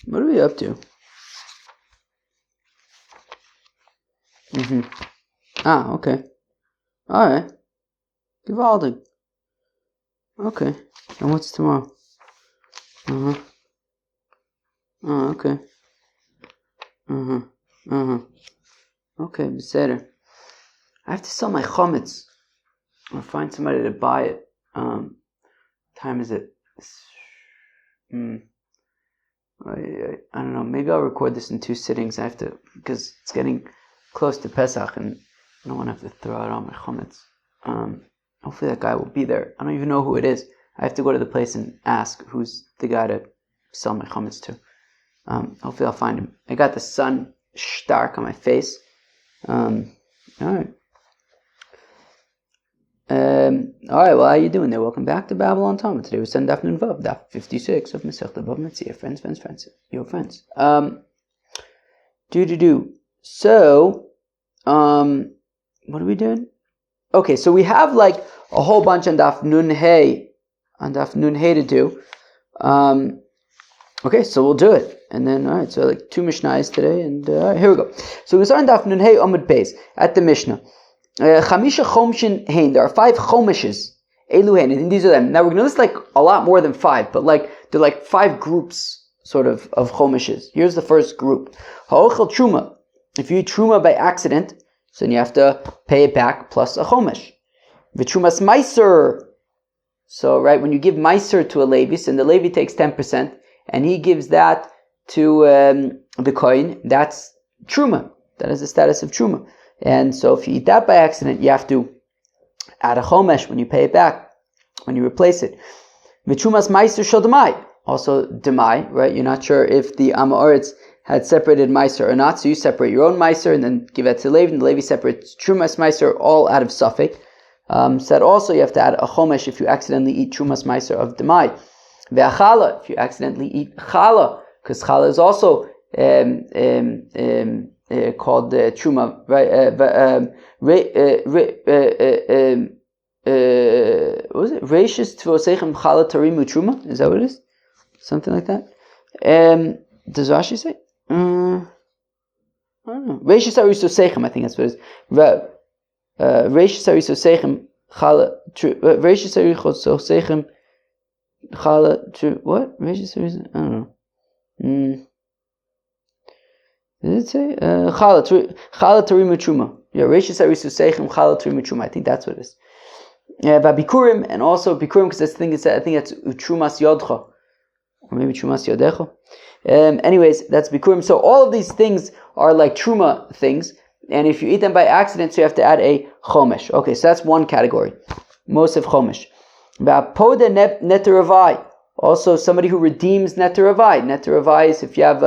What are we up to? Okay. Alright. Gewaldig. Okay. And what's tomorrow? Oh, okay. Okay, beseder. I have to sell my chametz. Or find somebody to buy it. Time is it? I don't know. Maybe I'll record this in 2 sittings. I have to, because it's getting close to Pesach and I don't want to have to throw out all my chametz. Hopefully that guy will be there. I don't even know who it is. I have to go to the place and ask who's the guy to sell my chametz to. Hopefully I'll find him. I got the sun stark on my face. Alright. Alright, well, how you doing there? Welcome back to Babylon Talmud. Today we're studying Daf Nun Vav, Daf 56 of Masechta BavaMetzia. Friends, your friends. So, what are we doing? Okay, so we have like a whole bunch on Daf Nun Hey to do. Okay, so we'll do it. And then, alright, so like 2 Mishnahs today, and alright, here we go. So we start on Daf Nun Hey Amud Beis, at the Mishnah. Chamisha Chomshin Hain. There are 5 Chomishes. Elu Hain. And these are them. Now we're going to list like a lot more than 5, but like they're like 5 groups sort of Chomishes. Here's the first group. Ha'ochel Truma. If you eat Truma by accident, so then you have to pay it back plus a Chomish. V'Trumas Meiser. So right, when you give Meiser to a Levi, and the Levi takes 10%, and he gives that to the Kohen, that's Truma. That is the status of Truma. And so if you eat that by accident, you have to add a chomesh when you pay it back, when you replace it. V'trumas meiser shel demai. Also demai, right? You're not sure if the Amoritz had separated meiser or not, so you separate your own meiser and then give that to Levi, and the Levi separates trumas meiser, all out of suffix. Said also you have to add a chomesh if you accidentally eat trumas meiser of demai. Ve'achala, if you accidentally eat chala, because chala is also called truma, right? What was it? Reishis tvosechem chala tarimu truma? Is that what it is? Something like that. Does Rashi say? I don't know. Reishis arisosechem, I think that's what it is. Reishis arisosechem chala. Reishis arisosechem chala. What? Reishis arisosechem. I don't know. Did it say chala tarimu truma? Yeah, reishis arisu seichem chala tarimu truma. I think that's what it is. Yeah, but bikurim, and also bikurim, because I think that's utrumas yodcha, or maybe trumas yodecha. Anyways, that's bikurim. So all of these things are like truma things, and if you eat them by accident, so you have to add a chomesh. Okay, so that's one category, mosef chomesh. Va'poda neteravai, also somebody who redeems neteravai. Neteravai is if you have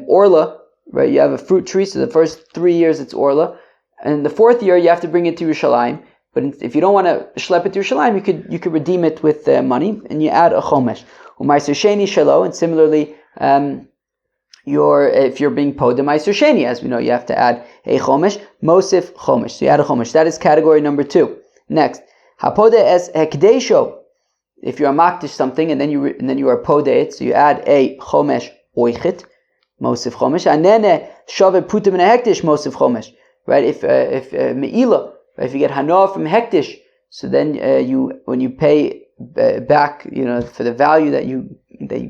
orla, right? You have a fruit tree, so the first 3 years it's orla, and the 4th year you have to bring it to Yerushalayim. But if you don't want to schlep it to Yerushalayim, you could redeem it with money, and you add a chomesh. Umaiser sheni shelo, and similarly, if you're being pod the maiser sheni, as we know, you have to add a chomesh, mosif chomesh. So you add a chomesh. That is category number 2. Next, hapode es hekdesho. If you're a makdish something, and then you are pode it, so you add a chomesh oichit. Mosif chomesh, and then shave putim in a hektish mosif chomesh, right? If meila, right? If you get hanoah from hektish, so then when you pay back, for the value that you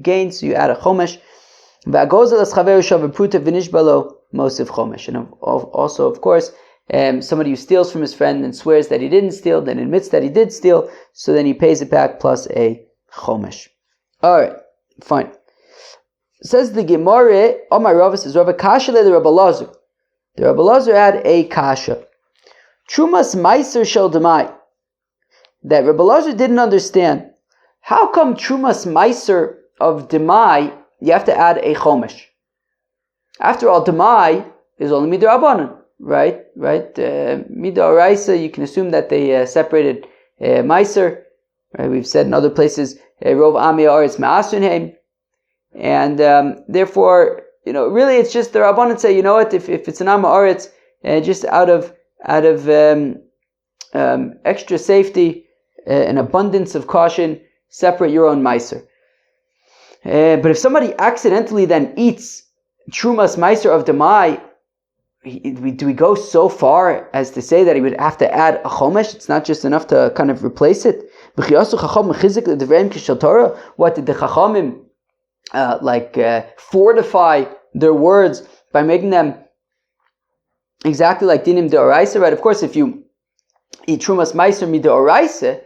gain, so you add a chomesh. Va'gozel es chaveru shave putim v'nishbalo mosif chomesh, and also of course somebody who steals from his friend and swears that he didn't steal, then admits that he did steal, so then he pays it back plus a chomesh. All right, fine. Says the Gemara, Omar Rava says, Rava Kasha le the Rabbi Lazar. The Rabbi Lazar had a Kasha. Trumas Meiser Shel Demai. That Rabbi Lazar didn't understand. How come Trumas Meiser of Demai, you have to add a Chomesh? After all, Demai is only Midrabanan, right? Midoraisa, you can assume that they separated Meiser. Right? We've said in other places, Rov Ami Aretz Ma'asrinheim. And therefore, really, it's just the Rabbanan say, you know what? If it's an Am Haaretz, just out of extra safety, an abundance of caution, separate your own meiser. But if somebody accidentally then eats Trumas Meiser of Demai, do we go so far as to say that he would have to add a chomesh? It's not just enough to kind of replace it. What did the Chachamim fortify their words by making them exactly like dinim deoraisa? Right? Of course, if you eat Trumas Meiser mideoraisa,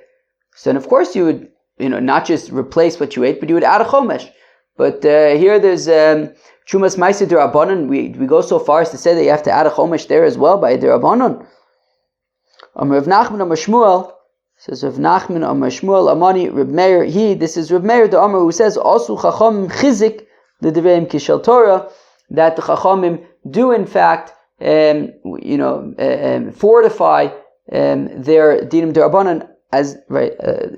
so then of course you would not just replace what you ate, but you would add a chomesh. But here there's Trumas Meiser Derabanan. We go so far as to say that you have to add a chomesh there as well by Derabanan. Rav Nachman Amar Shmuel says Rav Nachman Amar Shmuel Amani Reb Meir. This is Reb Meir the Amar who says also Chachamim Chizik the Deveim Kishal Torah, that the Chachamim do in fact fortify their dinim derabanan as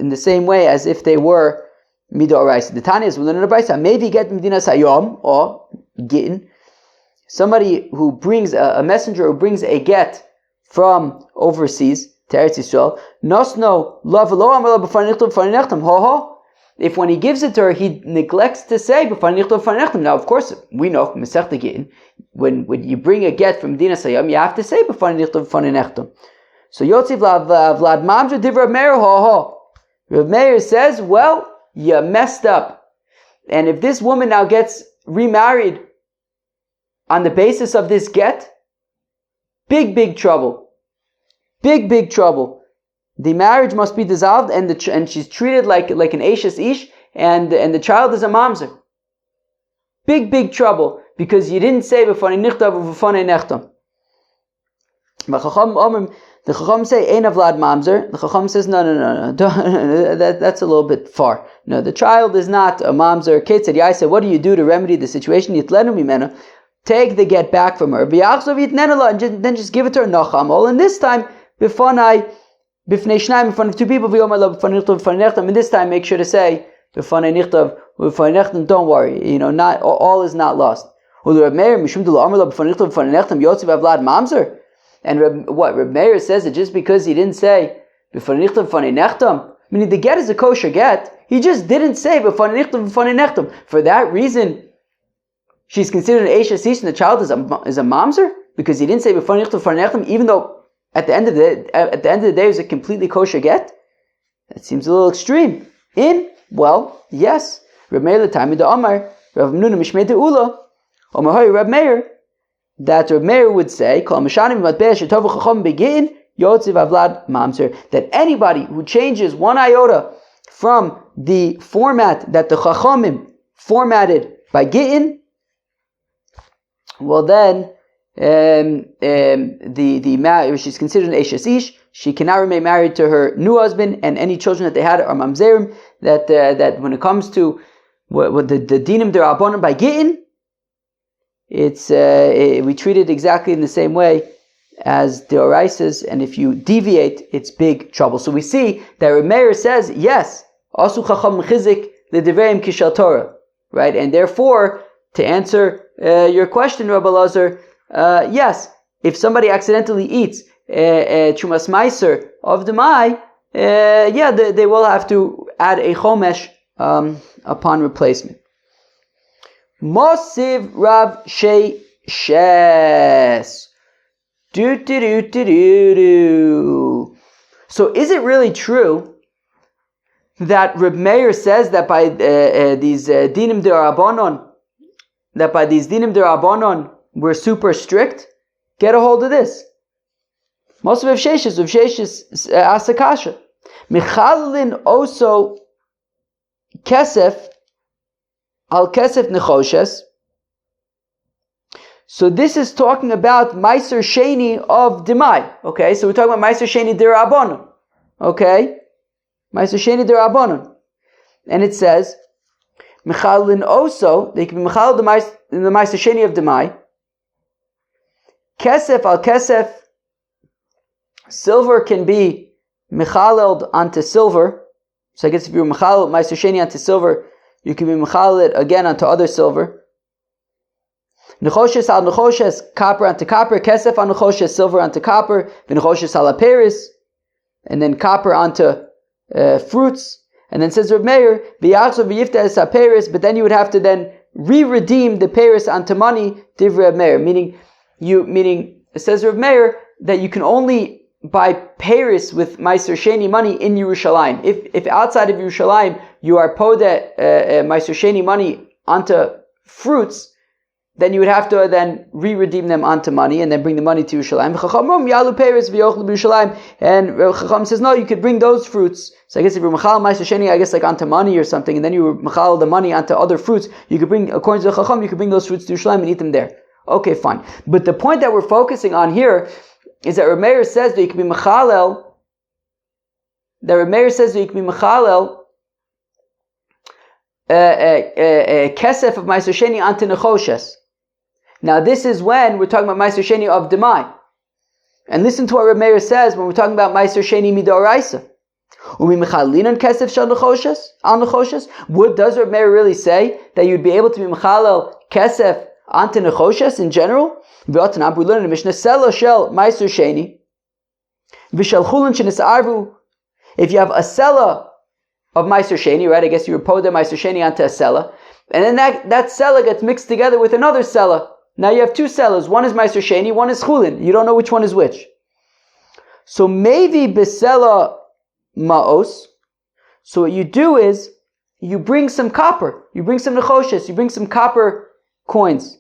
in the same way as if they were midoraisa. The Tanya is within the brayso. Maybe get medinas hayom or gittin. Somebody who brings a messenger who brings a get from overseas to Eretz Yisrael. Nosno lav lo amar b'fanei nechtam. If when he gives it to her, he neglects to say b'fanei nechtam. Now, of course, we know from Masechta Gittin, when you bring a get from medinas hayom, you have to say b'fanei nechtam. So Yotziv Vlad Mamzer Div Rav Meir Rav Meir says, well, you messed up. And if this woman now gets remarried on the basis of this get, big trouble. Big trouble. The marriage must be dissolved and she's treated like an Eishes Ish and the child is a mamzer. Big trouble because you didn't say B'fanei nichtav u'B'fanei nechtam. The Chacham say, Ein Avlad Mamzer. The Chacham says, no. That's a little bit far. No, the child is not a Mamzer. Kate said, Yaisa, what do you do to remedy the situation? Yitlenu mimena. Take the get back from her. And then just give it to her. Nachamol. And this time, B'fanei Shnaim, in front of two people, and this time make sure to say, B'fanei nichtav, B'fanei nechtam, don't worry. Not all is not lost. Reb Meir, Mishum de Amar B'fanei nichtav, B'fanei nechtam, Yotziv Avlad Mamzer. And Reb Meir says that just because he didn't say b'fanei nichtav b'fanei nechtam, meaning the get is a kosher get, he just didn't say b'fanei nichtav b'fanei nechtam. For that reason, she's considered an Eishes Ish and the child is a mamzer because he didn't say b'fanei nichtav b'fanei nechtam, even though at the end of the day it was a completely kosher get. That seems a little extreme. Well, yes. Reb Meir l'tami de Amar Rav Nuna mishmei de Ula Amar Hay Reb Meir. That Reb Meir would say, that anybody who changes one iota from the format that the Chachamim formatted by Gittin, well then, she's considered an Eishes Ish. She cannot remain married to her new husband, and any children that they had are mamzerim. That when it comes to what the dinim derabanan by Gittin, we treat it exactly in the same way as the Oraisas, and if you deviate, it's big trouble. So we see that Reb Meir says, yes, Asu Chacham Chizik the Deveim Kishal Torah, right? And therefore, to answer your question, Rabbi Lazar, yes, if somebody accidentally eats Trumas Meiser of the Mai, they will have to add a Chomesh upon replacement. Mosiv Rav Sheishes. So is it really true that Reb Meir says that by these dinim derabanan, we're super strict? Get a hold of this. Mosiv Rav Sheishes asakasha. Michalin also kesef al kesef nechoshes. So this is talking about Meiser Sheni of Demai. Okay, so we're talking about Meiser Sheni Derabanan. Okay, Meiser Sheni Derabanan, and it says Michalin also they can be Michal in the Meiser Sheni of Demai. Kesef al kesef, silver can be Michaled onto silver. So I guess if you're Michal Meiser Sheni onto silver, you can be Michaled again onto other silver. Nechoshes al nechoshes, copper onto copper. Kesef on nechoshes, silver onto copper. V'nechoshes al aperis, and then copper onto fruits. And then says Reb Meir, but then you would have to then re-redeem the Paris onto money, Divrei Reb Meir. Meaning, it says Reb Meir that you can only buy Paris with Meiser Sheni money in Yerushalayim. If outside of Yerushalayim you are podeh Meiser Sheni money onto fruits, then you would have to then re-redeem them onto money and then bring the money to Yerushalayim. And Chacham says, no, you could bring those fruits. So I guess if you're Mechal Meiser Sheni, I guess like onto money or something, and then you were Mechal the money onto other fruits, you could bring, according to the Chacham, you could bring those fruits to Yerushalayim and eat them there. Okay, fine. But the point that we're focusing on here is that Reb Meir says that you can be Mechalel, kesef of Meiser Sheni onto Nechoshes. Now this is when we're talking about Meiser Sheni of Demai. And listen to what Reb Meir says when we're talking about Meiser Sheni Midoraisa. What does Reb Meir really say? That you'd be able to be Mechalel kesef onto Nechoshes in general? We learn in the Mishnah, Sela shel Meiser Sheni, V'shel Chulin shenisarvu. If you have a Sela of Meiser Sheni, right? I guess you repose the Meiser Sheni onto a Sela, and then that Sela gets mixed together with another Sela. Now you have two Selas. One is Meiser Sheni, one is Chulin. You don't know which one is which. So maybe Besela Maos. So what you do is you bring some copper, you bring some Nechoshes, you bring some copper coins.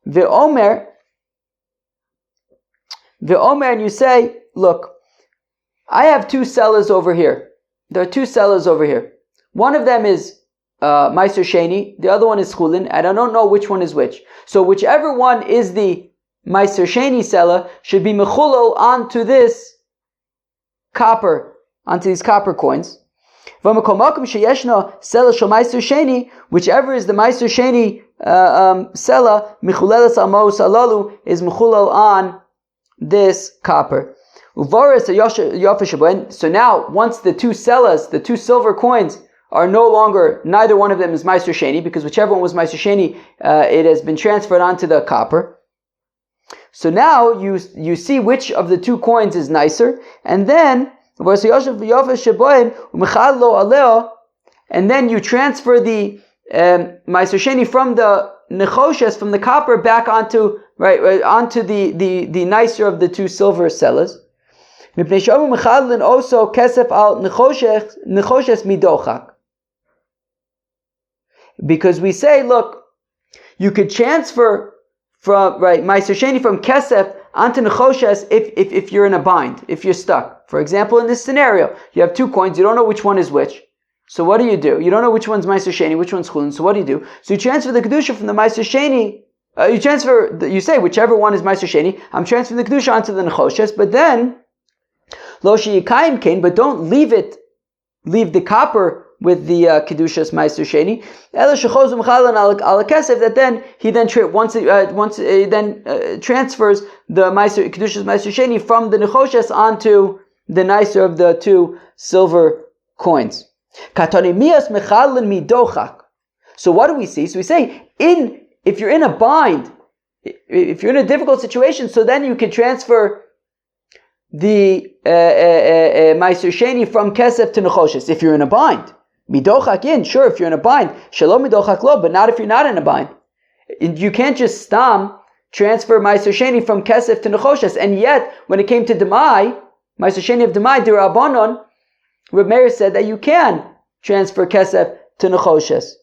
The Omer, and you say, look, I have two Selas over here. There are two Selas over here. One of them is Meiser Sheni, the other one is Chulin, and I don't know which one is which. So whichever one is the Meiser Sheni Sela should be mechulol onto this copper, onto these copper coins. Whichever is the Meiser Sheni Sela, Michulelas Amos Alalu is Mechulal on this copper. So now, once the two Selas, the two silver coins, are no longer, neither one of them is Meiser Sheni, because whichever one was Meiser Sheni, it has been transferred onto the copper. So now you see which of the two coins is nicer, and then and then you transfer the Meiser Sheni from the Nechoshes, from the copper, back onto the nicer of the two silver Selas. Also kesef al Nechoshes midochak. Because we say, look, you could transfer from Meiser Sheni from kesef onto Nechoshes if you're in a bind, if you're stuck. For example, in this scenario, you have two coins, you don't know which one is which. So what do? You don't know which one's Meiser Sheni, which one's Chulin. So what do? So you transfer the Kedusha from the Meiser Sheni, you say whichever one is Meiser Sheni, I'm transferring the Kedusha onto the Nechoshes, but then, Lo Sheyikayim Kain, but don't leave the copper with the Kedushas Meiser Sheni. Ela Shechoz U'Mechalan Al Kesef, that then he then transfers the Kedushas Meiser Sheni from the Nechoshes onto the nicer of the two silver coins. So what do we see? So we say, if you're in a bind, if you're in a difficult situation, so then you can transfer the Meiser Sheni from Kesef to Nechoshes. If you're in a bind, midochak in, sure, if you're in a bind, shalom midochak lo, but not if you're not in a bind. You can't just transfer Meiser Sheni from Kesef to Nechoshes, and yet, when it came to Demai, Meiser Sheni of Demai, Dirabanon, Reb Meir said that you can transfer Kesef to Nechoshes.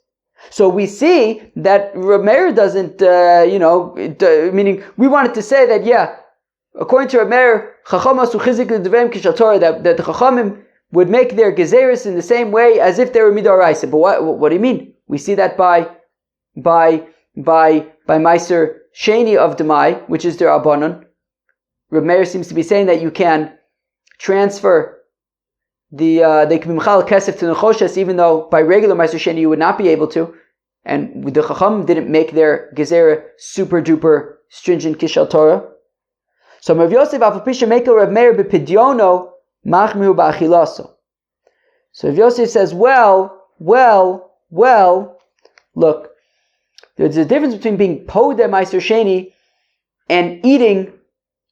So we see that Reb Meir doesn't, meaning we wanted to say that, according to Reb Meir, that the Chachamim would make their gezeres in the same way as if they were midoraisa. But what do you mean? We see that by Meiser Sheni of Demai, which is their Abanon. Reb Meir seems to be saying that you can transfer they can be Mechal Kesef to Nechoshes, even though by regular Meiser Sheni you would not be able to. And the Chacham didn't make their gezerah super duper stringent Kishal Torah. So Rav Yosef Afapisha Mekel Rav Meir b'Pidyono Machmiru ba'Achilaso. So Rav Yosef says, well, look, there's a difference between being Podeh Meiser Sheni and eating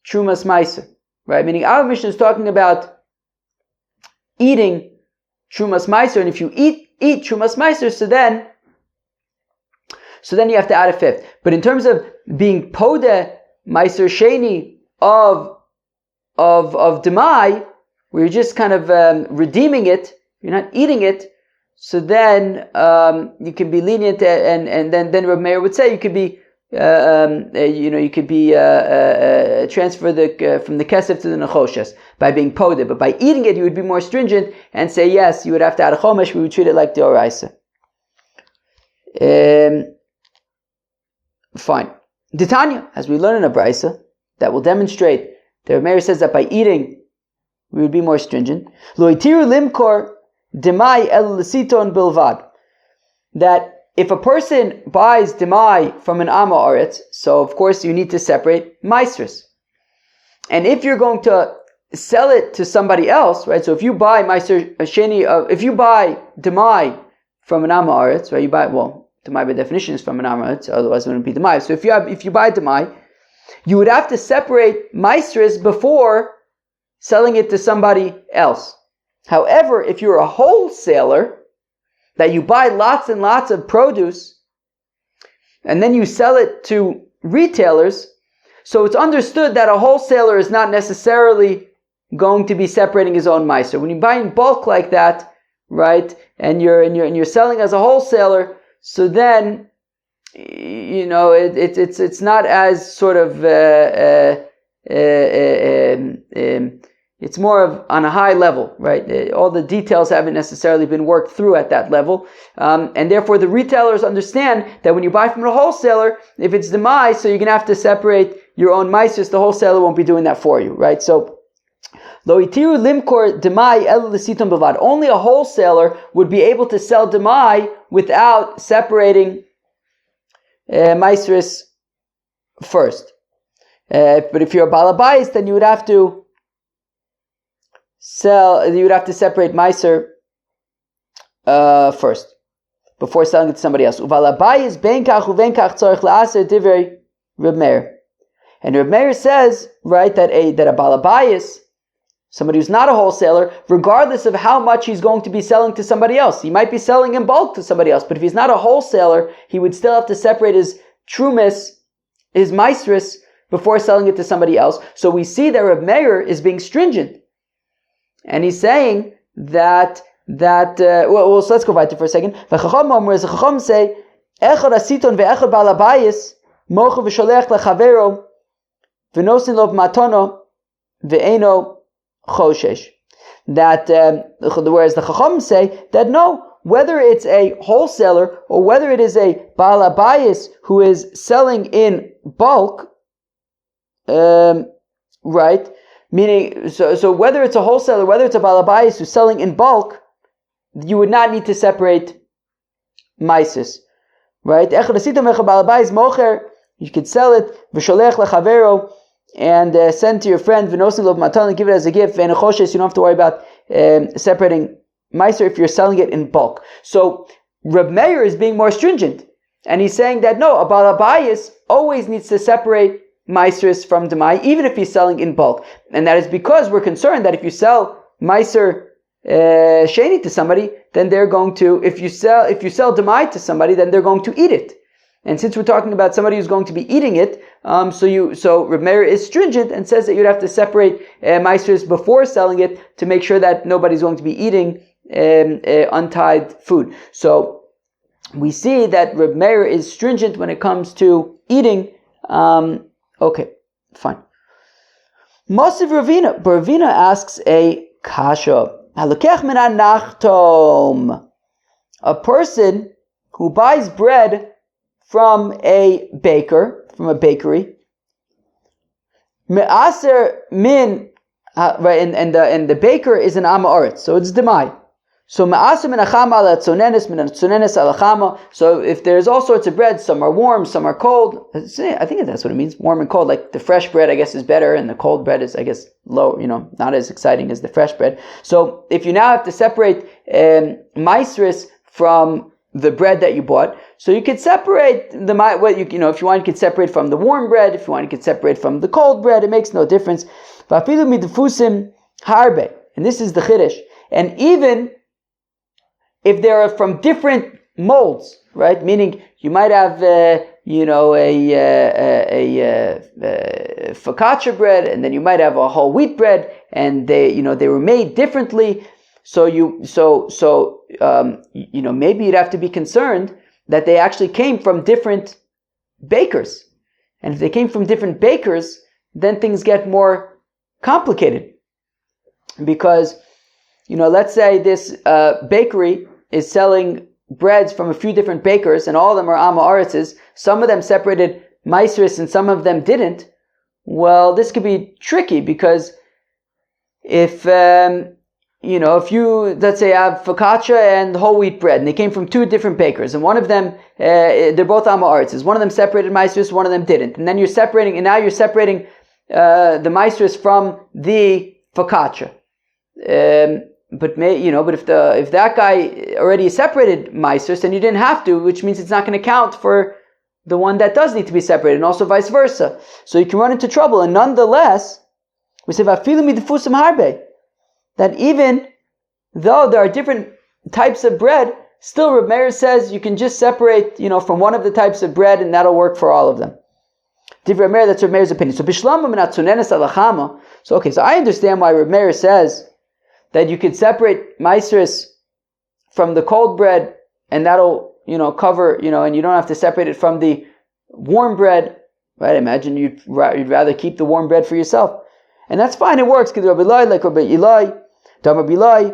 Trumas Meiser. Right? Meaning our mission is talking about eating Trumas Meiser, and if you eat Trumas Meiser, so then you have to add a fifth. But in terms of being Podeh Meiser Sheni of Demai, where you're just kind of redeeming it, you're not eating it, so then you can be lenient, and then Reb Meir would say you could be you could be transfer from the kesef to the nechoshes by being podeh, but by eating it you would be more stringent and say yes, you would have to add a chomesh. We would treat it like the oraisa. Fine. Titania, as we learn in a brisa, that will demonstrate that Reb Meir says that by eating we would be more stringent. Lo itiru limkor demai el lesiton bilvad. That if a person buys demai from an Amma Aretz, so of course you need to separate maestris. And if you're going to sell it to somebody else, right? So if you buy meister sheni, if you buy demai from an Amma Aretz, right? You buy, well, demai by definition is from an Amma Aretz, otherwise it wouldn't be demai. So if you buy demai, you would have to separate maestris before selling it to somebody else. However, if you're a wholesaler, that you buy lots and lots of produce, and then you sell it to retailers, so it's understood that a wholesaler is not necessarily going to be separating his own meiser. When you buy in bulk like that, right, and you're selling as a wholesaler, so then it's not as sort of it's more of on a high level, right? All the details haven't necessarily been worked through at that level. And therefore the retailers understand that when you buy from a wholesaler, if it's demai, so you're going to have to separate your own meises. The wholesaler won't be doing that for you, right? So, lo itiru limkor demai el lesiton bavad. Only a wholesaler would be able to sell demai without separating meiseris first. But if you're a balabais, then you would have to separate meiser first before selling it to somebody else. Uvalabayis benkach uvenkach tzarich la'aser divrei Reb Meir. And Reb Meir says, right, that a balabayis, somebody who's not a wholesaler, regardless of how much he's going to be selling to somebody else, he might be selling in bulk to somebody else, but if he's not a wholesaler, he would still have to separate his trumis, his maestris, before selling it to somebody else. So we see that Reb Meir is being stringent. And he's saying that so let's go back to for a second. The Chacham say, Echad asiton ve'echad balabayis mochu v'sholech lechavero v'nosin lo b'matono ve'eno choshesh. That whereas the Chacham say that no, whether it's a wholesaler or whether it is a balabayis who is selling in bulk, right? Meaning, so whether it's a wholesaler, whether it's a balabais who's selling in bulk, you would not need to separate meises, right? You could sell it, and send to your friend, and give it as a gift. You don't have to worry about separating meiser if you're selling it in bulk. So Reb Meir is being more stringent, and he's saying that no, a balabais always needs to separate meiseris from demai, even if he's selling in bulk. And that is because we're concerned that if you sell meiser sheni to somebody, then they're going to, if you sell demai to somebody, then they're going to eat it. And since we're talking about somebody who's going to be eating it, so Reb Meir is stringent and says that you'd have to separate meiseris before selling it to make sure that nobody's going to be eating untied food. So we see that Reb Meir is stringent when it comes to eating. Okay, fine. Mosiv Ravina. Ravina asks a kasha. Halakech min anachtom. A person who buys bread from a baker, from a bakery. Me'aser min, right, and the baker is an Amma Aretz, so it's demai. So ma'aser min achama ala tzonenes, min tzonenes ala chama. So if there's all sorts of bread, some are warm, some are cold. I think that's what it means, warm and cold. Like the fresh bread, I guess, is better, and the cold bread is, I guess, low. Not as exciting as the fresh bread. So if you now have to separate maestris from the bread that you bought, so you could separate if you want, you could separate from the warm bread. If you want, you could separate from the cold bread. It makes no difference. Vafilu midfusim harbe, and this is the chiddush. And even if they are from different molds, right? Meaning you might have, a focaccia bread, and then you might have a whole wheat bread, and they were made differently. So maybe you'd have to be concerned that they actually came from different bakers. And if they came from different bakers, then things get more complicated. Because, let's say this bakery is selling breads from a few different bakers, and all of them are Amma Aritzes. Some of them separated Maisris and some of them didn't. Well, this could be tricky, because if you, let's say, have focaccia and whole wheat bread, and they came from two different bakers, and one of them, they're both Amma Aritzes. One of them separated Maisris, one of them didn't. And then you're separating the Maisris from the focaccia. But if that guy already separated Maisris, then you didn't have to, which means it's not going to count for the one that does need to be separated, and also vice versa. So you can run into trouble. And nonetheless, we say that even though there are different types of bread, still Reb Meir says you can just separate, from one of the types of bread, and that'll work for all of them. Reb Meir, that's Reb Meir's opinion. So so I understand why Reb Meir says that you could separate maisris from the cold bread, and that'll, cover, and you don't have to separate it from the warm bread, right? Imagine you'd rather keep the warm bread for yourself. And that's fine, it works, because Rabbi Eli, like Rabbi Eli, Rabbi Eli,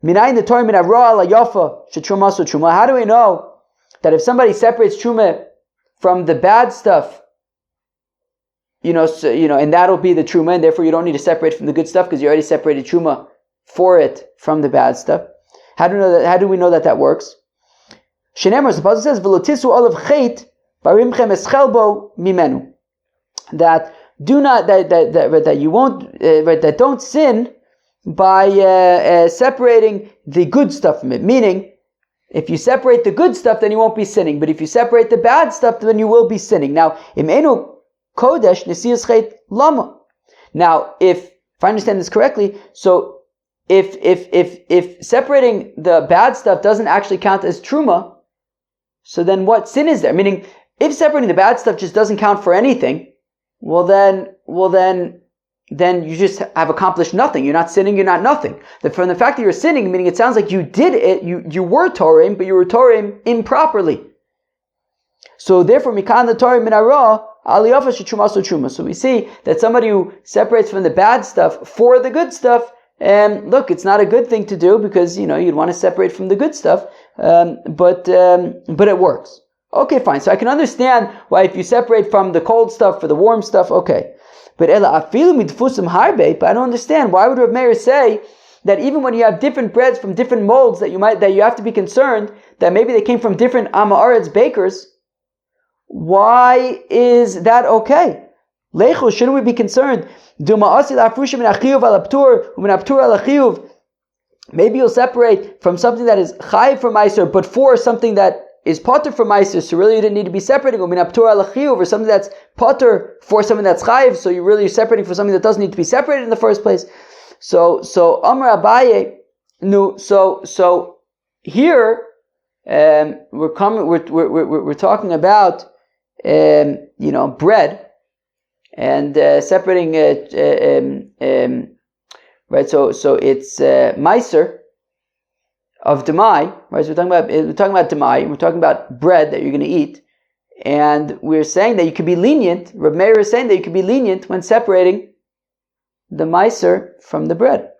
Minayin the Torah min avroa la yafa shetruma so truma. How do we know that if somebody separates truma from the bad stuff, and that'll be the truma, and therefore you don't need to separate from the good stuff because you already separated truma for it from the bad stuff? How do we know that? How do we know that works? Shenemar, the Pasuk says, "V'lotisu olav chait barimchem eschelbo mimenu." That do not that you won't that don't sin by separating the good stuff from it. Meaning, if you separate the good stuff, then you won't be sinning. But if you separate the bad stuff, then you will be sinning. Now, imenu kodesh nesiyas chait lama. Now, if I understand this correctly, so if separating the bad stuff doesn't actually count as truma, so then what sin is there? Meaning, if separating the bad stuff just doesn't count for anything, well then you just have accomplished nothing. You're not sinning, you're not nothing. From the fact that you're sinning, meaning it sounds like you did it, you were Torim, but you were Torim improperly. So therefore, Mikan the Torim min hara aliyafa shetruma so truma. So we see that somebody who separates from the bad stuff for the good stuff, look, it's not a good thing to do, because you'd want to separate from the good stuff, but it works. Okay, fine. So I can understand why if you separate from the cold stuff for the warm stuff, okay. But I don't understand, why would Reb Meir say that even when you have different breads from different molds that you have to be concerned that maybe they came from different Amma Aretz bakers? Why is that okay? Lechu, shouldn't we be concerned? Maybe you'll separate from something that is chayiv for meiser, but for something that is potter for meiser, so really you didn't need to be separating, or something that's potter for something that's chayiv, so you're separating for something that doesn't need to be separated in the first place. So Amar Abaye, so here we're talking about bread and separating right. So it's meiser of demai, right? So we're talking about demai. We're talking about bread that you're going to eat, and we're saying that you could be lenient. Reb Meir is saying that you could be lenient when separating the meiser from the bread.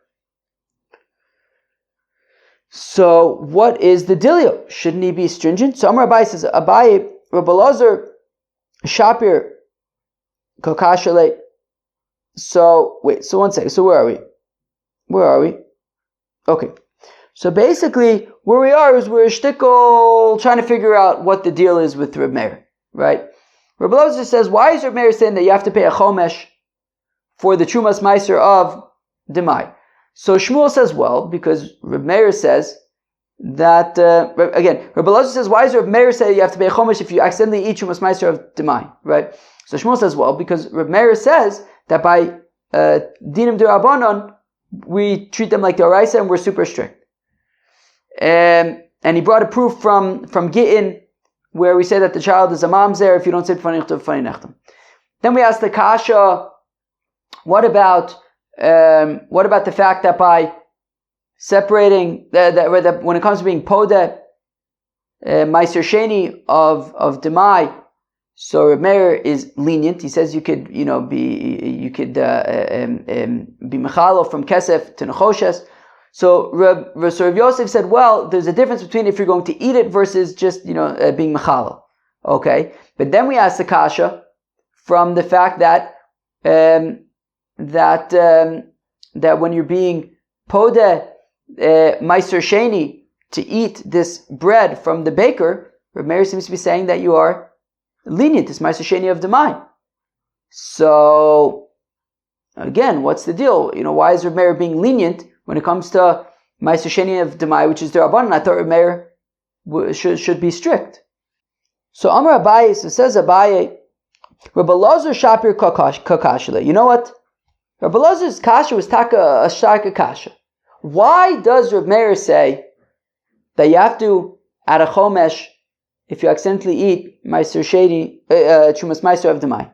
So what is the dilio? Shouldn't he be stringent? So Amar Abaye says, Abaye, Rabbi Elazar, Shapir, Kokashale. So wait, so one second. So where are we? Okay. So basically, where we are is we're shtickle trying to figure out what the deal is with Reb Meir, right? Reb Elazar says, why is Reb Meir saying that you have to pay a chomesh for the Trumas Meiser of Demai? So Shmuel says, well, because Reb Meir says that, again, Reb Elazar says, why is Reb Meir saying you have to pay a chomesh if you accidentally eat Trumas Meiser of Demai, right? So Shmuel says, well, because Reb Meir says that by Dinim D'Rabbanan, we treat them like the Oraisa and we're super strict. And he brought a proof from Gittin, where we say that the child is a mamzer if you don't say b'fanei nechtam b'fanei nechtam. Then we ask the kasha, what about the fact that by separating that when it comes to being podeh meiser sheni of demai, so Reb Meir is lenient. He says you could be mechalo from kesef to nechoshes. So Rav Yosef said, well, there's a difference between if you're going to eat it versus just being mechalo. Okay, but then we ask the kasha from the fact that that when you're being podeh meiser sheni to eat this bread from the baker, Reb Meir seems to be saying that you are lenient. It's meiser sheni of demai. So again, what's the deal? Why is Reb Meir being lenient when it comes to meiser sheni of demai, which is derabanan? I thought Reb Meir should be strict. So Amar Abaye, so says Abaye, Rabbi Elazar Shapir Kakashile. You know what? Rabbi Elazar's kasha was taka a shaka kasha. Why does Reb Meir say that you have to add a chomesh if you accidentally eat meiser sheni chumas meiser of demai?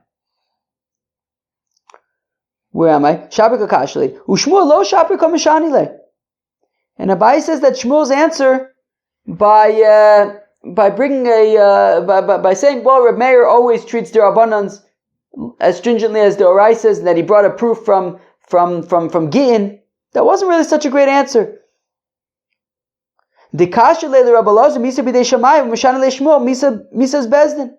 Where am I? Shapir Kakashile. Ushmuel lo Shapir Kameshanile. And Abaye says that Shmuel's answer by bringing by saying, well, Reb Meir always treats the Rabbanans as stringently as the Oraisas, and that he brought a proof from Gittin, that wasn't really such a great answer. The kasha le Rabbi Elazar misa b'dei Shamayim mishana le Shmuel misa's bezdin,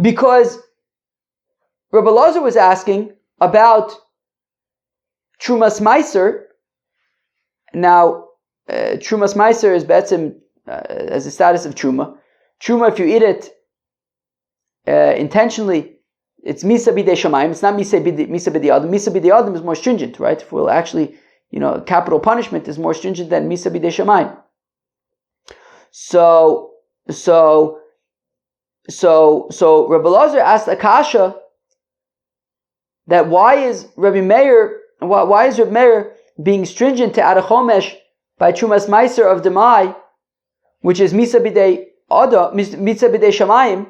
because Rabbi Elazar was asking about Trumas Meiser. Now, Trumas Meiser is betzim as the status of Truma. Truma, if you eat it intentionally, it's Misa B'dei Shamayim. It's not Misa B'dei Adam. Misa B'dei Adam is more stringent, right? If we'll actually, capital punishment is more stringent than Misa B'dei Shamayim. So Rabbi Elazar asked Akasha that why is Rabbi Meir being stringent to add a chomesh by Trumas Meiser of Demai, which is Misa B'dei Adam, Misa B'dei Shamayim,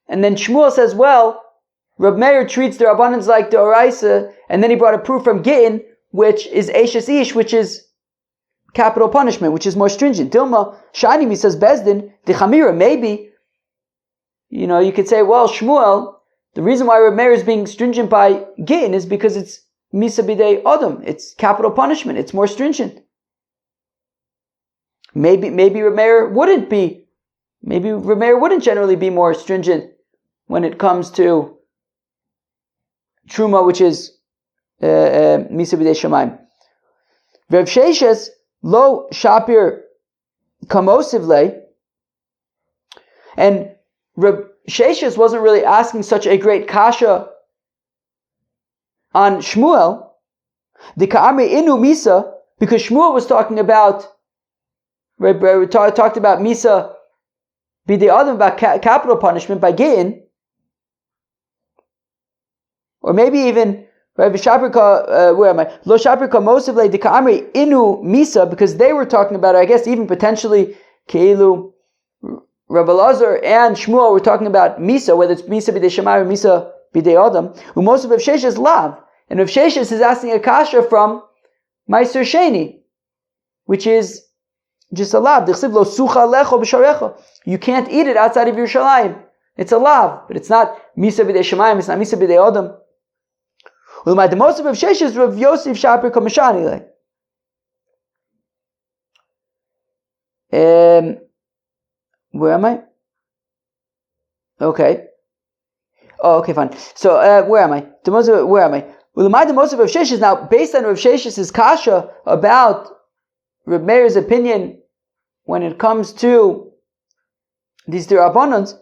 and then Shmuel says, well, Reb Meir treats the Rabbanans like the Oraisa, and then he brought a proof from Gittin, which is Eishes Ish, which is capital punishment, which is more stringent. Dilma, Shani, he says Bezdin, the Chamira, maybe, you could say, well, Shmuel, the reason why Reb Meir is being stringent by Gittin is because it's Misa B'dei Adam, it's capital punishment, it's more stringent. Maybe Reb Meir wouldn't generally be more stringent when it comes to Truma, which is Misa B'dei Shamayim. Rav Sheshes lo Shapir Kamosiv le, and Rav Sheshes wasn't really asking such a great kasha on Shmuel, the Ka'amri Inu Misa, because Shmuel was talking about talked about Misa B'dei Adam, about capital punishment by Gittin, or maybe even Rav Shapirka, where am I? Lo Shapirka Mosiv le de Ka'amri Inu Misa, because they were talking about, I guess, even potentially Keilu Rabbi Elazar and Shmuel were talking about Misa, whether it's Misa B'dei Shamayim or Misa B'dei Adam. Most of Rav Sheshes lav, and Rav Sheshes is asking a kasha from Meiser Sheni, which is just a lav. You can't eat it outside of Yerushalayim. It's a lav, but it's not Misa B'dei Shamayim, it's not Misa B'dei Adam. The most of Rav Sheshes, Rav Yosef Shapir Kameshani. Where am I? Okay. Oh, okay, fine. So, where am I? Where am I? Well, the most of Rav Sheshes, now, based on Rav Sheshes' kasha about Reb Meir's opinion when it comes to these derabbanans,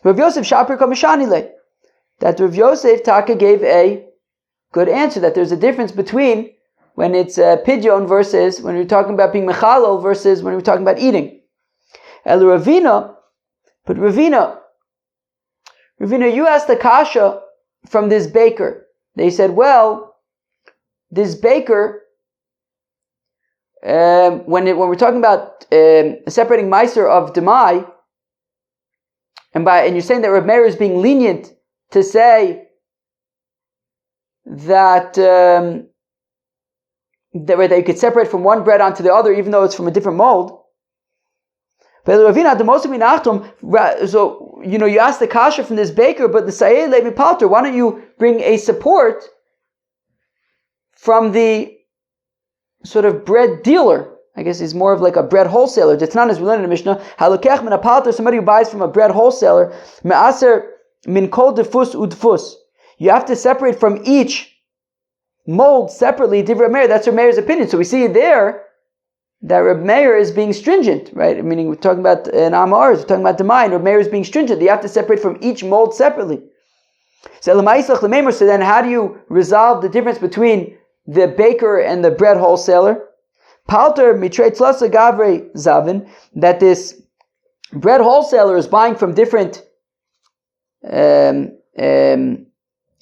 Rav Yosef Shapir Kameshani, that Rav Yosef Taka gave a good answer, that there's a difference between when it's pidyon versus when we're talking about being mechalal versus when we're talking about eating. El Ravina, but Ravina, you asked the kasha from this baker. They said, well, this baker, when we're talking about separating Meiser of Demai, and you're saying that Reb Meir is being lenient to say that that you could separate from one bread onto the other, even though it's from a different mold. So you ask the kasha from this baker, but the Sayeh Levi Palter, why don't you bring a support from the sort of bread dealer? I guess he's more of like a bread wholesaler. Detnan, as we learned in the Mishnah, halukech min apalter, somebody who buys from a bread wholesaler, me'aser min kol defus udfus. You have to separate from each mold separately. Divrei Reb Meir, that's Reb Meir's opinion. So we see there that Reb Meir is being stringent, right? Meaning we're talking about an Amar, we're talking about the mind. Reb Meir is being stringent. You have to separate from each mold separately. So then how do you resolve the difference between the baker and the bread wholesaler? Palter mitrei tlasa gavre zavin, that this bread wholesaler is buying from different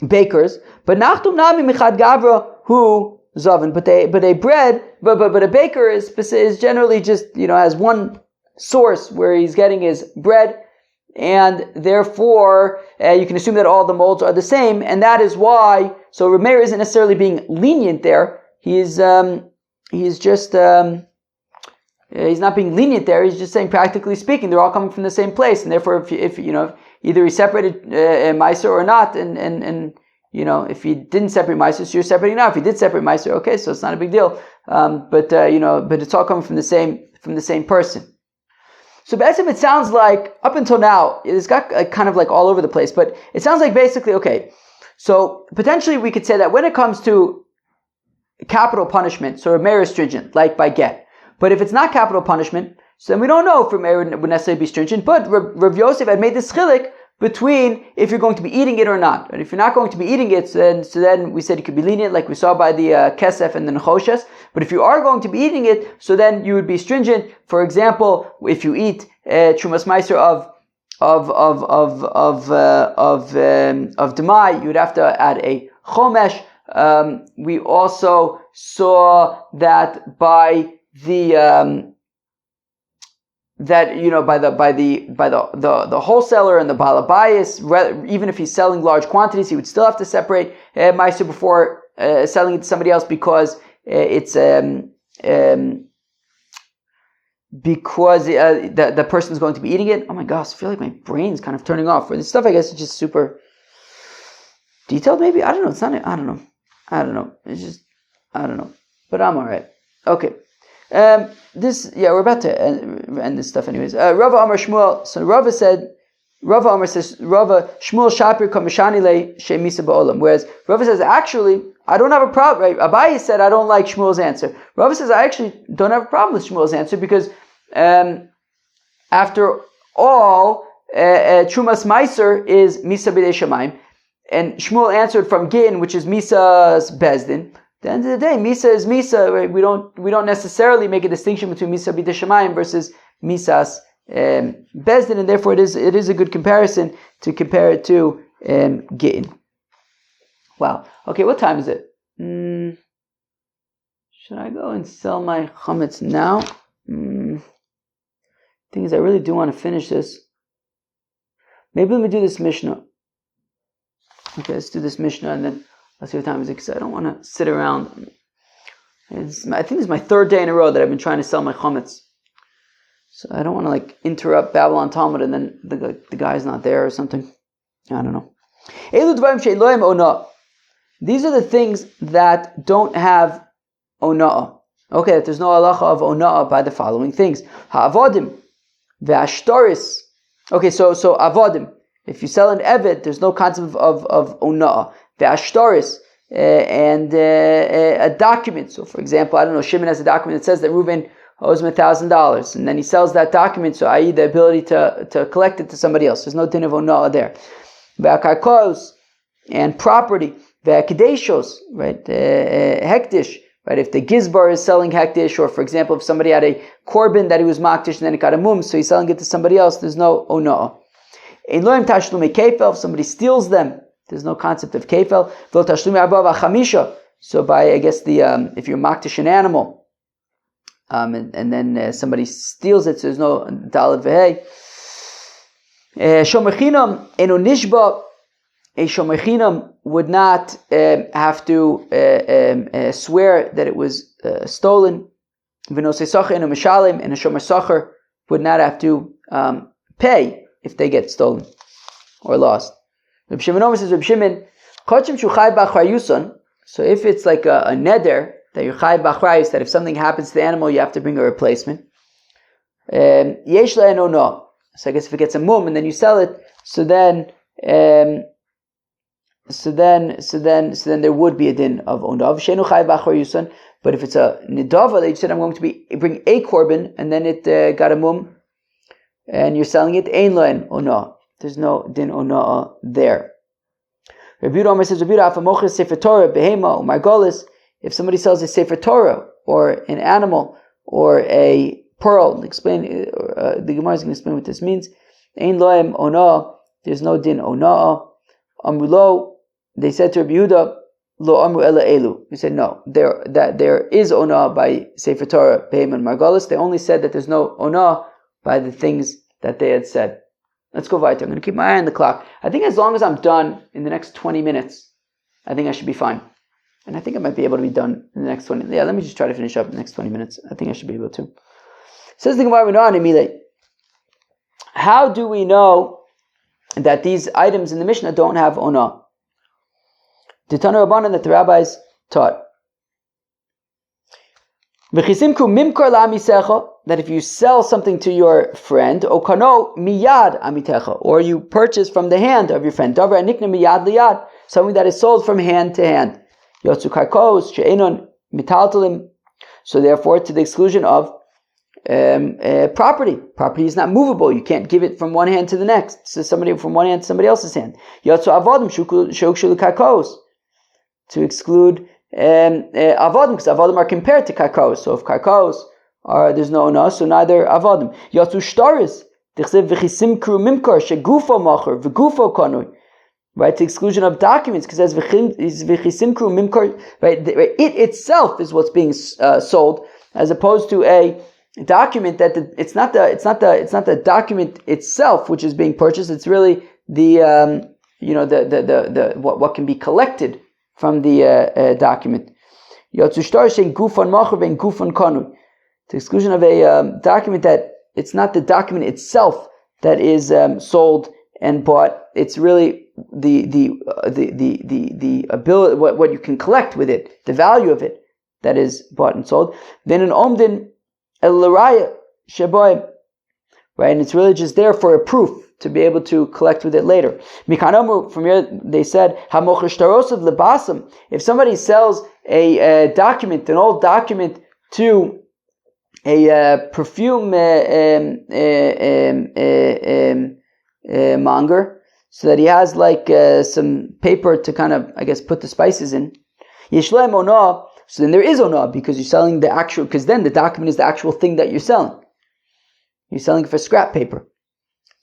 bakers, but nachtum nami michad gavra hu zavin. But a baker is generally just has one source where he's getting his bread, and therefore you can assume that all the molds are the same, and that is why. So Reb Meir isn't necessarily being lenient there. He's just he's not being lenient there. He's just saying, practically speaking, they're all coming from the same place, and therefore, if either he separated Meiser or not, and if he didn't separate Meiser, so you're separating now. If he did separate Meiser, okay, so it's not a big deal. But it's all coming from the same person. So basically, it sounds like up until now it's got kind of like all over the place. But it sounds like basically okay. So potentially we could say that when it comes to capital punishment, so Reb Meir is stringent, like by get. But if it's not capital punishment, so then we don't know if Reb Meir would necessarily be stringent. But Rav Yosef had made this chilik between if you're going to be eating it or not. And if you're not going to be eating it, so then we said it could be lenient, like we saw by the kesef and the nechoshes. But if you are going to be eating it, so then you would be stringent. For example, if you eat Trumas Meiser of Demai, you would have to add a chomesh. We also saw that by the by the wholesaler and the balabayas, even if he's selling large quantities, he would still have to separate meiser before selling it to somebody else, because because the person's going to be eating it. Oh my gosh, I feel like my brain's kind of turning off. For this stuff, I guess it's just super detailed. Maybe I don't know. It's not. I don't know. It's just I don't know. But I'm all right. Okay. We're about to end this stuff anyways. Rava Amar Shmuel. So Rava says, Rava Shmuel Shapir Kamishani Le Shemisa Ba'olam. Whereas Rava says, actually, I don't have a problem. Right? Abaye said, I don't like Shmuel's answer. Rava says, I actually don't have a problem with Shmuel's answer, because after all, Trumas Meiser is Misa B'dei Shamayim, and Shmuel answered from Gin, which is Misa's Bezdin. At the end of the day, Misa is Misa. Right? We don't necessarily make a distinction between Misa B'dei Shamayim versus Misa's Bezdin, and therefore it is a good comparison to compare it to Gin. Wow. Okay, what time is it? Should I go and sell my chametz now? Thing is, I really do want to finish this. Maybe let me do this Mishnah. Okay, let's do this Mishnah, and then let's see what time is it, because I don't want to sit around. I think this is my third day in a row that I've been trying to sell my chametz. So I don't want to interrupt Babylon Talmud, and then the guy's not there or something. I don't know. These are the things that don't have ona'ah. Okay, that there's no halacha of ona'ah by the following things. Ha'avodim, ve'ashtaris. Okay, so avodim. If you sell an eved, there's no concept of ona'ah. Ve'ashtaris, and a document. So for example, I don't know, Shimon has a document that says that Reuben owes him $1,000, and then he sells that document, so i.e. the ability to collect it to somebody else. There's no din of ona'ah there. Ve'akarkos, and property. Ve'akadeshos, right? Hektish, right? If the gizbar is selling hektish, or for example, if somebody had a korban that he was maktish and then it got a mum, so he's selling it to somebody else, there's no ona'ah. Ein loim tashlume kefel, if somebody steals them, there's no concept of kefel. V'lo tashlume arba v'chamisha, so by, I guess, if you're maktish an animal, and then somebody steals it, so there's no Dalet V'Hei. Shomer Chinam eno nishba. A Shomer Chinam would not have to swear that it was stolen. V'nosei Sacher eno mishalim, and a Shomer Sacher would not have to pay if they get stolen or lost. Reb Shimon Omer says, Reb Shimon, Kochim shu chai b'achrayuson. So if it's like a neder that you're chai b'achrayus, that if something happens to the animal, you have to bring a replacement. Yesh la'eno no. So I guess if it gets a mum and then you sell it, so then there would be a din of onav. Shenu chai b'achrayuson. But if it's a nidava that you said I'm going to bring a korban and then it got a mum and you're selling it, ein lo'en ona. There's no din ona there. Rabbi Omer says, Rabbi Rafa moches sefer Torah behema u'margolis. If somebody sells a sefer Torah or an animal or a pearl, the Gemara is going to explain what this means. Ein lo'em ona. There's no din ona. Amrulo. They said to Rabbi Yehuda, Lo amru ela elu. We said no. There is ona by sefer Torah behema and margolis. They only said that there's no ona by the things that they had said. Let's go weiter. I'm going to keep my eye on the clock. I think as long as I'm done in the next 20 minutes, I think I should be fine. And I think I might be able to be done in the next 20 minutes. Yeah, let me just try to finish up in the next 20 minutes. I think I should be able to. Says the Gemara, how do we know that these items in the Mishnah don't have ona? The Tana Rabbanan that the rabbis taught. That if you sell something to your friend, okano miyad amitecha, or you purchase from the hand of your friend, davar anikna miyad liyad, something that is sold from hand to hand. Yotzu karkos she'enon mitaltalim. So therefore, to the exclusion of property. Property is not movable. You can't give it from one hand to the next. So somebody from one hand to somebody else's hand. Yotzu avodim shukshul karkos. To exclude avodim, because avodim are compared to karkos. So if karkos there's no ona, so neither avodim. Yatsu shtaris, dichsev v'chisimkru mimkar shegufo macher v'gufo kanoi. Right, to exclusion of documents, because as v'chisimkru mimkar, right, it itself is what's being sold, as opposed to a document that it's not the document itself which is being purchased. It's really the what can be collected from the document. Yatsu shtaris shegufo macher v'gufo kanoi. To exclusion of a document that it's not the document itself that is sold and bought. It's really the ability, what you can collect with it, the value of it that is bought and sold. Then an omdin el laraya sheboy, right? And it's really just there for a proof to be able to collect with it later. Mikanamu, from here they said hamochashtarosav lebasam. If somebody sells a document, an old document, to a perfume monger, so that he has like some paper to kind of, I guess, put the spices in. Yishlem ona, so then there is ona, because you're selling the actual, because then the document is the actual thing that you're selling. You're selling for scrap paper.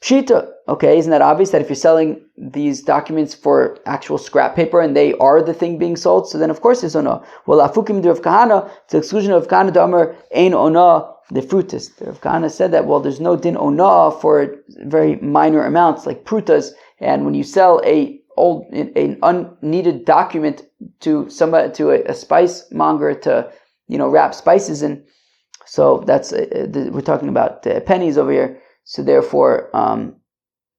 Pshita, okay, isn't that obvious that if you're selling these documents for actual scrap paper and they are the thing being sold, so then of course there's ona. Well, afukim de Rav Kahana, to the exclusion of Kahana Damar, ein ona the frutas. The Rav Kahana said that, well, there's no din ona for very minor amounts like prutas, and when you sell an unneeded document to somebody, to a spice monger to wrap spices in, so that's we're talking about pennies over here. So therefore,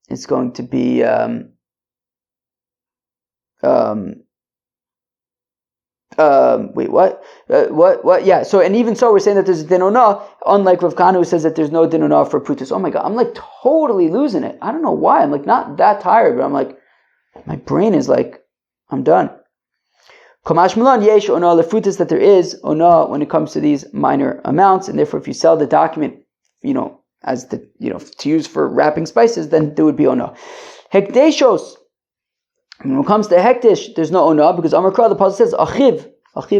it's going to be wait, what? What? Yeah. So, and even so, we're saying that there's a din ona, unlike Rav Kahana who says that there's no din ona for prutas. Oh my God, I'm like totally losing it. I don't know why. I'm like not that tired, but I'm like, my brain is like, I'm done. Kamash Milan yesh ona lefrutas, that there is ona when it comes to these minor amounts, and therefore, if you sell the document, as the to use for wrapping spices, then there would be ona. Hekdeshos. When it comes to hekdesh, there's no ona, because Amar Kra, the pasuk says achiv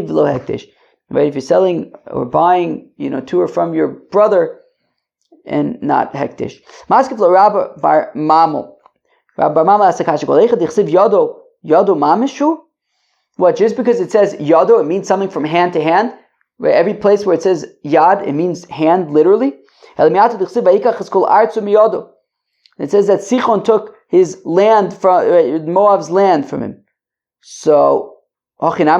lo hekdesh. Right? If you're selling or buying, to or from your brother, and not hekdesh. Maskef lo Rabba bar Mamel. Rabba bar Mamel asked Akash Golecha dichsiv yado mamishu. What? Just because it says yado, it means something from hand to hand. Right? Every place where it says yad, it means hand, literally. It says that Sichon took his land from Moab's land from him. So, what do you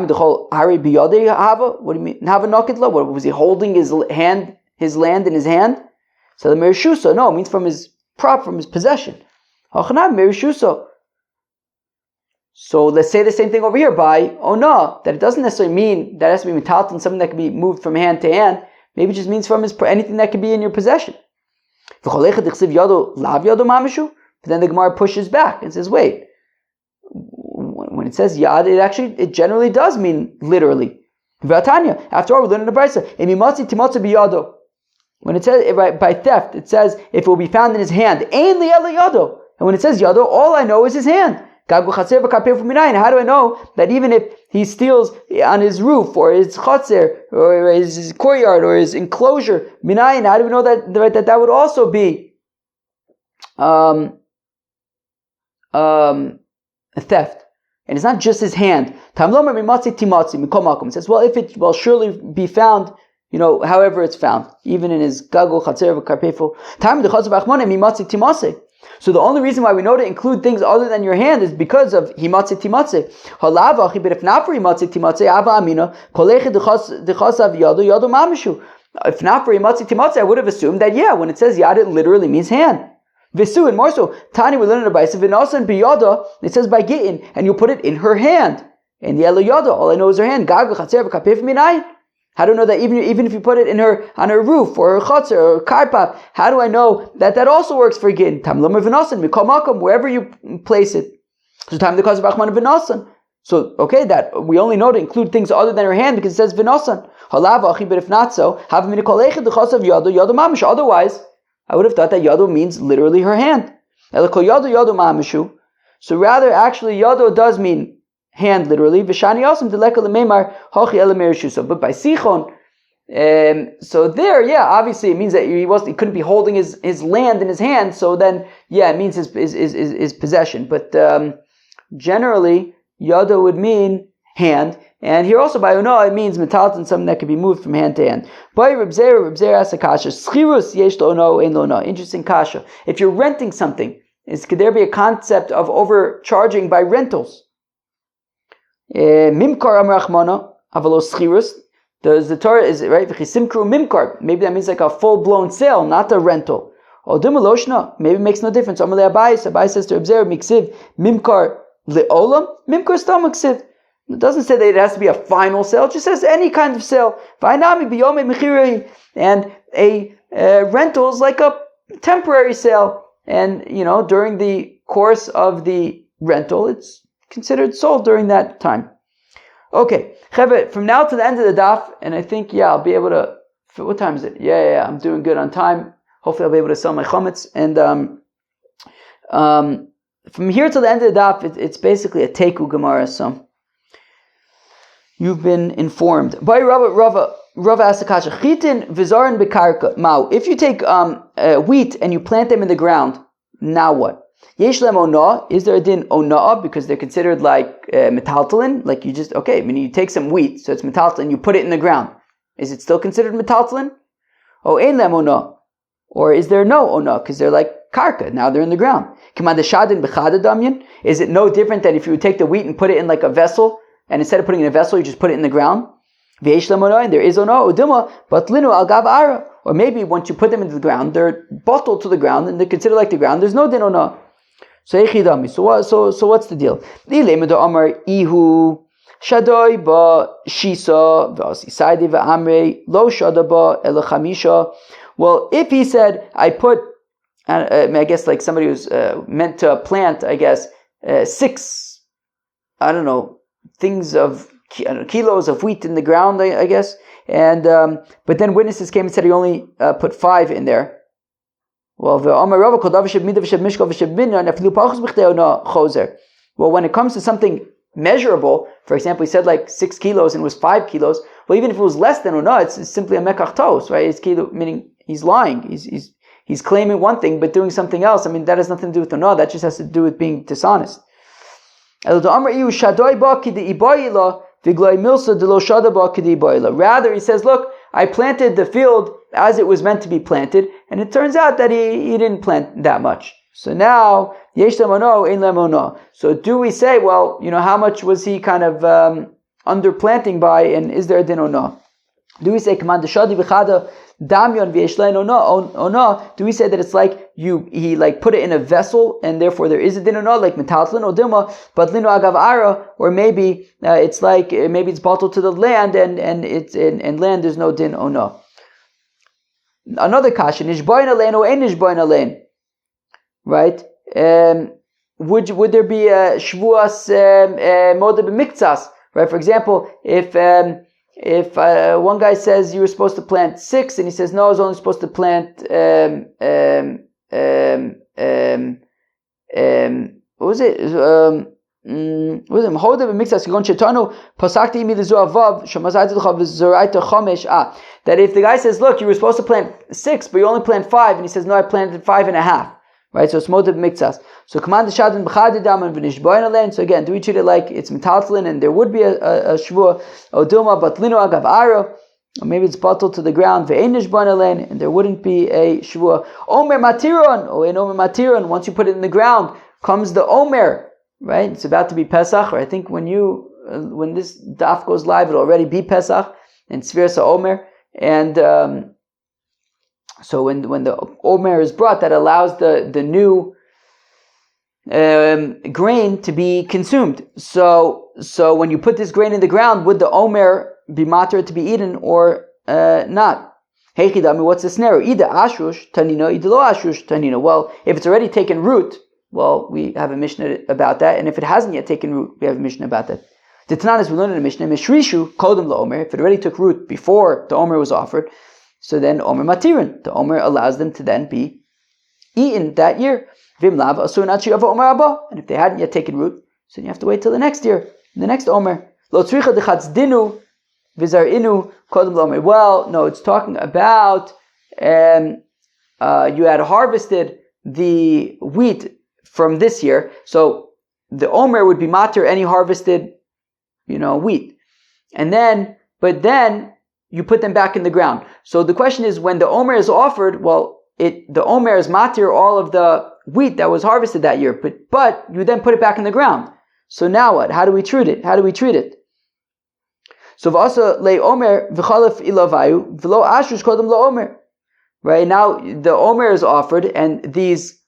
mean? What was he holding his land in his hand? So the Merishuso, no, it means from his possession. So let's say the same thing over here by no, that it doesn't necessarily mean that it has to be metalton, something that can be moved from hand to hand. Maybe it just means from anything that can be in your possession. But then the Gemara pushes back and says, wait, when it says yad, it generally does mean literally. After all, we learn in the Brisa, when it says by theft, it says if it will be found in his hand. And when it says yado, all I know is his hand. How do I know that even if he steals on his roof or his chatzer or his courtyard or his enclosure, minayin, how do we know that would also be a theft? And it's not just his hand. It says, well, if it will surely be found, however it's found, even in his gago, chatzer, karpefo. So the only reason why we know to include things other than your hand is because of himatze timatze. Halavachi, but if not for himatze timatze, ava amina, koleche dechasav yado yado mamishu. If not for himatze timatze, I would have assumed that when it says yad, it literally means hand. Visu, and more so, Tani, we learn in the Brisa, v'nasa and biyada, it says by gittin, and you put it in her hand. And the elo yada, all I know is her hand. Gaga chatzer v'kapef minayin. How do I know that even if you put it on her roof or her chutzner or her karpaf, how do I know that also works for gin? Wherever you place it. So time the cause of Achman v'nasan. So that we only know to include things other than her hand because it says v'nasan. But if not so, otherwise I would have thought that yado means literally her hand. So rather, actually, yado does mean hand literally. V'shani also deleka lememar hochi elamerishuso. But by sichon, so there, obviously it means that he couldn't be holding his land in his hand. So then, it means his possession. But generally, yado would mean hand. And here also by uno, it means metalton, something that can be moved from hand to hand. By Reb Zera asks a kasha. Schirus yesh lo ono ein lo ono. Interesting kasha. If you're renting something, could there be a concept of overcharging by rentals? Mimkar amrachmana avalo schirus. The Torah is right. V'chisimkru mimkar. Maybe that means like a full-blown sale, not a rental. Odimaloshna. Maybe it makes no difference. Amalei Abayis. Abayis says to observe miksiv mimkar leolam mimkar stam miksiv. It doesn't say that it has to be a final sale. It just says any kind of sale. And a rental is like a temporary sale. And, during the course of the rental, it's considered sold during that time. Okay. From now to the end of the daf, and I think, I'll be able to, what time is it? Yeah, I'm doing good on time. Hopefully I'll be able to sell my chametz. And from here to the end of the daf, it's basically a teiku gemara, so you've been informed. By Rava asked the kasha, chitin v'zarin bekarka mau. If you take wheat and you plant them in the ground, now what? Yesh lem ona. Is there a din ona because they're considered like metaltalin? Like you take some wheat, so it's metaltalin. You put it in the ground. Is it still considered metaltalin? Oh, ein lem ona. Or is there no ona because they're like karka? Now they're in the ground. Is it no different than if you would take the wheat and put it in like a vessel? And instead of putting it in a vessel, you just put it in the ground. And there is ono uduma, but linu al gav ara. Or maybe once you put them into the ground, they're bottled to the ground and they're considered like the ground. There's no din ono. So what's the deal? Amar ihu shadoi ba shisa v'asisaidi v'amrei lo shadaba elachamisha. Well, if he said I put, I guess like somebody who's meant to plant, 6, things of kilos of wheat in the ground, I guess, and but then witnesses came and said he only put 5 in there. Well, when it comes to something measurable, for example, he said like 6 kilos and it was 5 kilos. Well, even if it was less than una, it's simply a mekach tos, right? It's kilo, meaning he's lying. He's claiming one thing but doing something else. That has nothing to do with una. That just has to do with being dishonest. Rather, he says, look, I planted the field as it was meant to be planted, and it turns out that he didn't plant that much. So now, so do we say, well, how much was he kind of under planting by, and is there a din or no? Do we say, do we say that it's like he like put it in a vessel and therefore there is a din or no, like metaltlin or dilma, but lino agav ara, or maybe it's like maybe it's bottled to the land and it's in land there's no din or no. Another kasha, nishboin alein or ein nishboin alein, right? Would there be a shvuas moda b'miktsas, right? For example, if one guy says you were supposed to plant 6, and he says no, I was only supposed to plant what was it? That if the guy says, look, you were supposed to plant 6, but you only plant 5, and he says no, I planted 5.5. Right, so it's motiv mixas. So command the shadin b'chadidam and v'nishboin alein. So again, do we treat it like it's metaltlin and there would be a shvua oduma, but lino agav aro, or maybe it's bottled to the ground ve'ein nishboin alein, and there wouldn't be a shvua. Omer matiron, or in omer matiron. Once you put it in the ground, comes the omer. Right, it's about to be Pesach. Or I think when this daf goes live, it'll already be Pesach and Sfiras Omer and. So when the omer is brought, that allows the new grain to be consumed. So when you put this grain in the ground, would the omer be matter to be eaten or not? Hey chidami, what's the scenario? Ida ashush tanino, ida lo ashush tanino. Well, if it's already taken root, well, we have a Mishnah about that, and if it hasn't yet taken root, we have a Mishnah about that. The Tananis we learned in the Mishnah, mishrishu kodem lo omer. If it already took root before the omer was offered. So then Omer Matirin, the Omer allows them to then be eaten that year. And if they hadn't yet taken root, so you have to wait till the next year, the next Omer. Well, no, it's talking about you had harvested the wheat from this year, so the Omer would be matir any harvested, wheat. But then you put them back in the ground. So the question is, when the omer is offered, well, the omer is matir all of the wheat that was harvested that year, but you then put it back in the ground. So now what? How do we treat it? So v'asa le omer v'chalef ilavayu v'lo ashush kodem lo omer. Right now the omer is offered, and this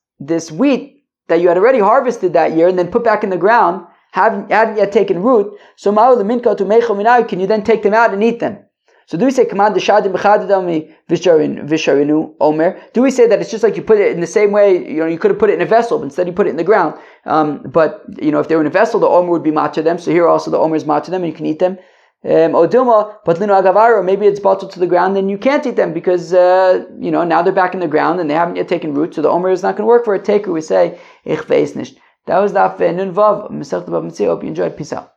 wheat that you had already harvested that year and then put back in the ground hadn't yet taken root. So ma'u leminka to meichel minayu, can you then take them out and eat them? So do we say command the shadim b'chadidami visharinu omer? Do we say that it's just like you put it in the same way? You could have put it in a vessel, but instead you put it in the ground. But if they were in a vessel, the omer would be matzah them. So here also the omer is matzah them, and you can eat them. Odilma, but lino agavaro, maybe it's bottled to the ground, then you can't eat them because now they're back in the ground and they haven't yet taken root. So the omer is not going to work for a taker. We say ich weiß nicht. That was daf nun vav. Hope you enjoyed. Peace out.